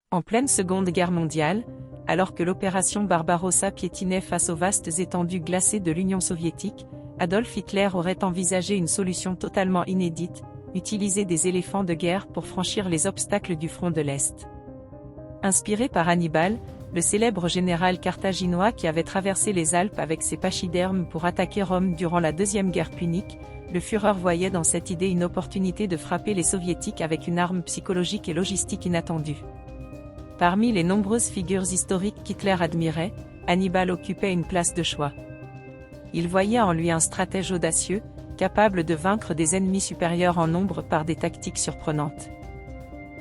En pleine Seconde Guerre mondiale, alors que l'opération Barbarossa piétinait face aux vastes étendues glacées de l'Union soviétique, Adolf Hitler aurait envisagé une solution totalement inédite, utiliser des éléphants de guerre pour franchir les obstacles du front de l'Est. Inspiré par Hannibal, le célèbre général carthaginois qui avait traversé les Alpes avec ses pachydermes pour attaquer Rome durant la Deuxième Guerre punique, le Führer voyait dans cette idée une opportunité de frapper les Soviétiques avec une arme psychologique et logistique inattendue. Parmi les nombreuses figures historiques qu'Hitler admirait, Hannibal occupait une place de choix. Il voyait en lui un stratège audacieux, capable de vaincre des ennemis supérieurs en nombre par des tactiques surprenantes.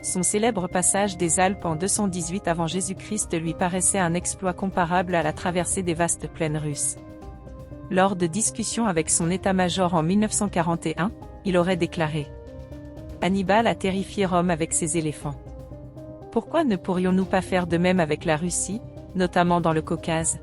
Son célèbre passage des Alpes en 218 avant Jésus-Christ lui paraissait un exploit comparable à la traversée des vastes plaines russes. Lors de discussions avec son état-major en 1941, il aurait déclaré « Hannibal a terrifié Rome avec ses éléphants. Pourquoi ne pourrions-nous pas faire de même avec la Russie, notamment dans le Caucase ?»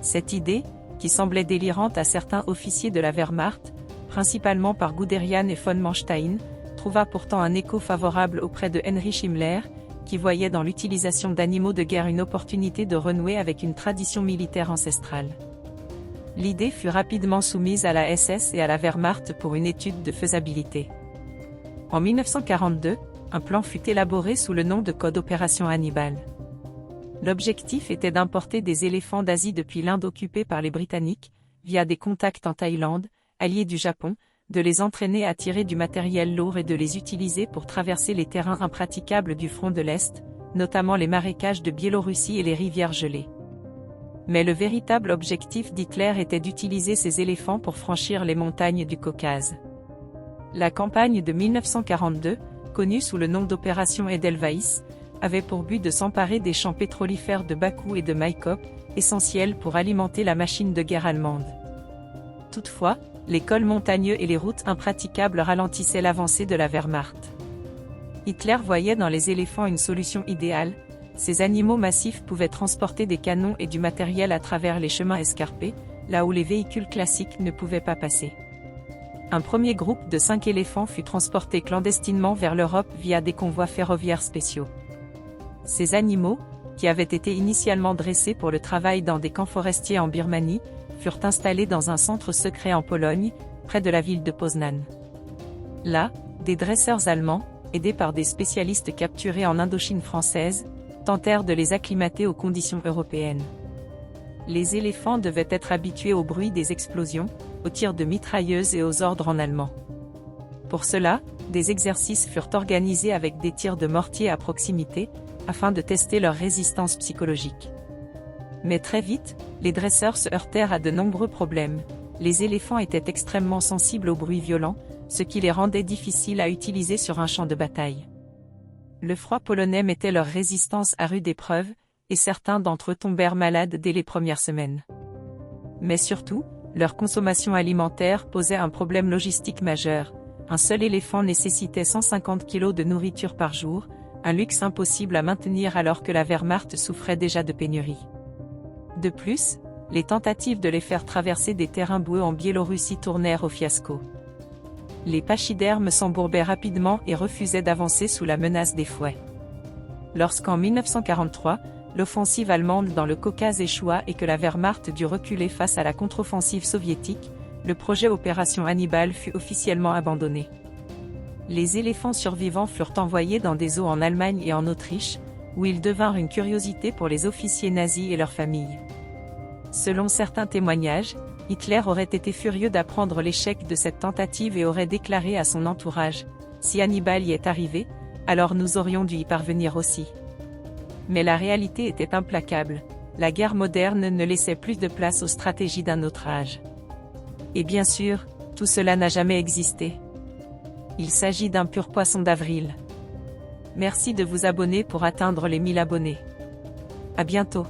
Cette idée, qui semblait délirante à certains officiers de la Wehrmacht, principalement par Guderian et von Manstein, trouva pourtant un écho favorable auprès de Heinrich Himmler, qui voyait dans l'utilisation d'animaux de guerre une opportunité de renouer avec une tradition militaire ancestrale. L'idée fut rapidement soumise à la SS et à la Wehrmacht pour une étude de faisabilité. En 1942, un plan fut élaboré sous le nom de Code Opération Hannibal. L'objectif était d'importer des éléphants d'Asie depuis l'Inde occupée par les Britanniques, via des contacts en Thaïlande, alliés du Japon, de les entraîner à tirer du matériel lourd et de les utiliser pour traverser les terrains impraticables du front de l'Est, notamment les marécages de Biélorussie et les rivières gelées. Mais le véritable objectif d'Hitler était d'utiliser ces éléphants pour franchir les montagnes du Caucase. La campagne de 1942, connue sous le nom d'opération Edelweiss, avait pour but de s'emparer des champs pétrolifères de Bakou et de Maïkop, essentiels pour alimenter la machine de guerre allemande. Toutefois, les cols montagneux et les routes impraticables ralentissaient l'avancée de la Wehrmacht. Hitler voyait dans les éléphants une solution idéale. Ces animaux massifs pouvaient transporter des canons et du matériel à travers les chemins escarpés, là où les véhicules classiques ne pouvaient pas passer. Un premier groupe de 5 éléphants fut transporté clandestinement vers l'Europe via des convois ferroviaires spéciaux. Ces animaux, qui avaient été initialement dressés pour le travail dans des camps forestiers en Birmanie, furent installés dans un centre secret en Pologne, près de la ville de Poznań. Là, des dresseurs allemands, aidés par des spécialistes capturés en Indochine française, tentèrent de les acclimater aux conditions européennes. Les éléphants devaient être habitués au bruit des explosions, aux tirs de mitrailleuses et aux ordres en allemand. Pour cela, des exercices furent organisés avec des tirs de mortier à proximité, afin de tester leur résistance psychologique. Mais très vite, les dresseurs se heurtèrent à de nombreux problèmes. Les éléphants étaient extrêmement sensibles aux bruits violents, ce qui les rendait difficiles à utiliser sur un champ de bataille. Le froid polonais mettait leur résistance à rude épreuve, et certains d'entre eux tombèrent malades dès les premières semaines. Mais surtout, leur consommation alimentaire posait un problème logistique majeur. Un seul éléphant nécessitait 150 kg de nourriture par jour, un luxe impossible à maintenir alors que la Wehrmacht souffrait déjà de pénurie. De plus, les tentatives de les faire traverser des terrains boueux en Biélorussie tournèrent au fiasco. Les pachydermes s'embourbaient rapidement et refusaient d'avancer sous la menace des fouets. Lorsqu'en 1943, l'offensive allemande dans le Caucase échoua et que la Wehrmacht dut reculer face à la contre-offensive soviétique, le projet Opération Hannibal fut officiellement abandonné. Les éléphants survivants furent envoyés dans des zoos en Allemagne et en Autriche, où ils devinrent une curiosité pour les officiers nazis et leurs familles. Selon certains témoignages, Hitler aurait été furieux d'apprendre l'échec de cette tentative et aurait déclaré à son entourage « Si Hannibal y est arrivé, alors nous aurions dû y parvenir aussi ». Mais la réalité était implacable, la guerre moderne ne laissait plus de place aux stratégies d'un autre âge. Et bien sûr, tout cela n'a jamais existé. Il s'agit d'un pur poisson d'avril. Merci de vous abonner pour atteindre les 1000 abonnés. À bientôt.